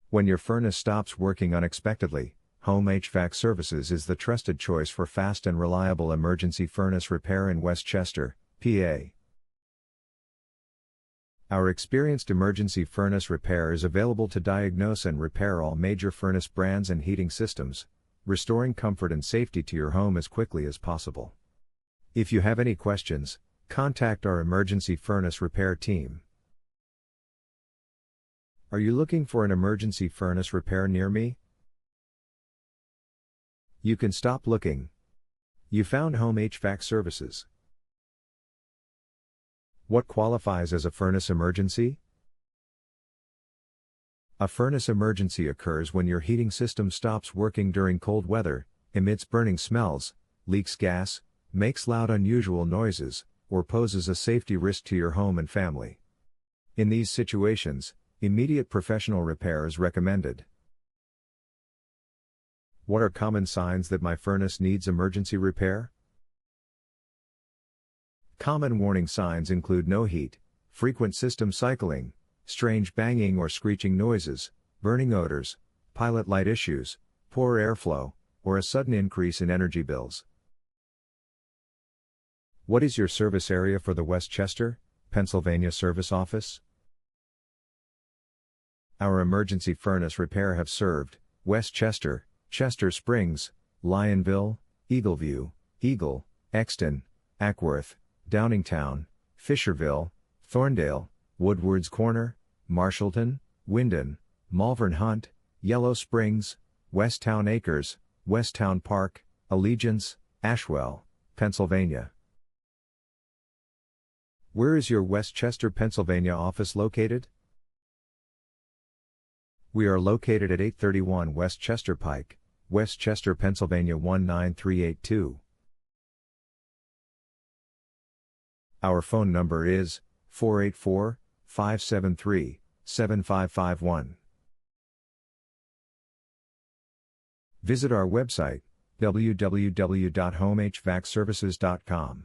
When your furnace stops working unexpectedly, Home HVAC Services is the trusted choice for fast and reliable emergency furnace repair in Westchester, PA. Our experienced emergency furnace repair is available to diagnose and repair all major furnace brands and heating systems, restoring comfort and safety to your home as quickly as possible. If you have any questions, contact our emergency furnace repair team. Are you looking for an emergency furnace repair near me? You can stop looking. You found Home HVAC Services. What qualifies as a furnace emergency? A furnace emergency occurs when your heating system stops working during cold weather, emits burning smells, leaks gas, makes loud unusual noises, or poses a safety risk to your home and family. In these situations, immediate professional repair is recommended. What are common signs that my furnace needs emergency repair? Common warning signs include no heat, frequent system cycling, strange banging or screeching noises, burning odors, pilot light issues, poor airflow, or a sudden increase in energy bills. What is your service area for the Westchester, Pennsylvania service office? Our emergency furnace repair have served Westchester, Chester Springs, Lionville, Eagleview, Eagle, Exton, Ackworth, Downingtown, Fisherville, Thorndale, Woodward's Corner, Marshallton, Windon, Malvern Hunt, Yellow Springs, Westtown Acres, Westtown Park, Allegiance, Ashwell, Pennsylvania. Where is your Westchester, Pennsylvania office located? We are located at 831 Westchester Pike, Westchester, Pennsylvania 19382. Our phone number is 484-573-7551. Visit our website, www.homehvacservices.com.